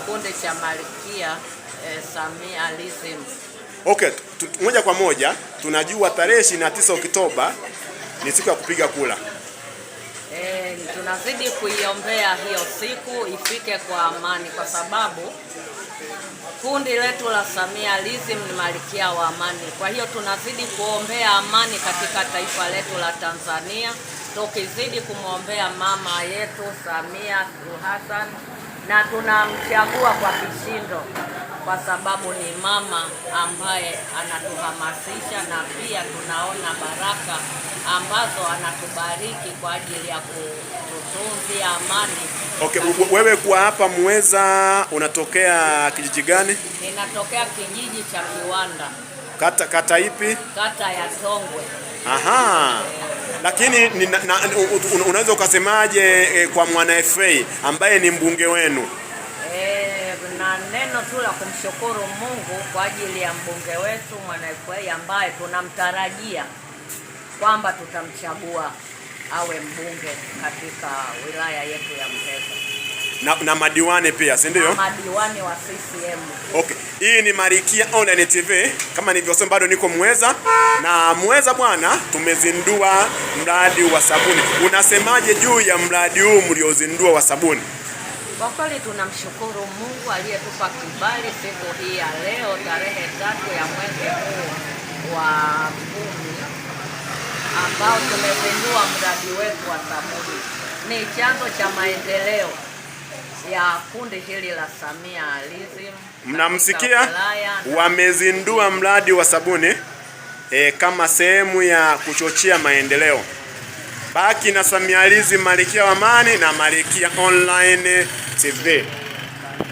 kikundi cha Malkia Samialism. Okay, moja kwa moja tunajua tarehe 29 Oktoba ni siku ya kupiga kura. Tunazidi kuiombea hiyo siku ifike kwa amani, kwa sababu kundi letu la Samialism ni Malkia wa amani. Kwa hiyo tunazidi kuombea amani katika taifa letu la Tanzania, tukizidi kumwombea mama yetu Samia Suluhu Hassan, na tunamchagua kwa kishindo kwa sababu ni mama ambaye anatuhamasisha, na pia tunaona baraka ambazo anatubariki kwa ajili ya kutunzia amani. Okay, wewe kwa hapa Muheza unatokea kijiji gani? Ninatokea kijiji cha Kiwanda. Kata ipi? Kata ya Tongwe. Aha. Lakini unaweza ukasemaje kwa Mwana FA ambaye ni mbunge wenu? Na neno tu la kumshukuru Mungu kwa ajili ya mbunge wetu Mwana FA ambaye tunamtarajia kwamba tutamchagua awe mbunge katika wilaya yetu ya Muheza. Na madiwani pia, si ndio? Madiwani wa CCM. Okay. Hii ni Malkia Online TV. Kama nilivyosema bado niko Muheza, na Muheza bwana tumezindua mradi wa sabuni. Unasemaje juu ya mradi huu mliozindua wa sabuni? Kwa kweli tunamshukuru Mungu aliyetupa kibali siku hii ya leo tarehe 3 ya mwezi huu wa 10 ambao tumezindua mradi wetu wa sabuni. Ni chanzo cha maendeleo ya kundi hili la Samialism. Mnamsikia? Wamezindua mradi wa sabuni kama sehemu ya kuchochea maendeleo. Baki na Samialism, Malkia wa amani na Malkia Online TV.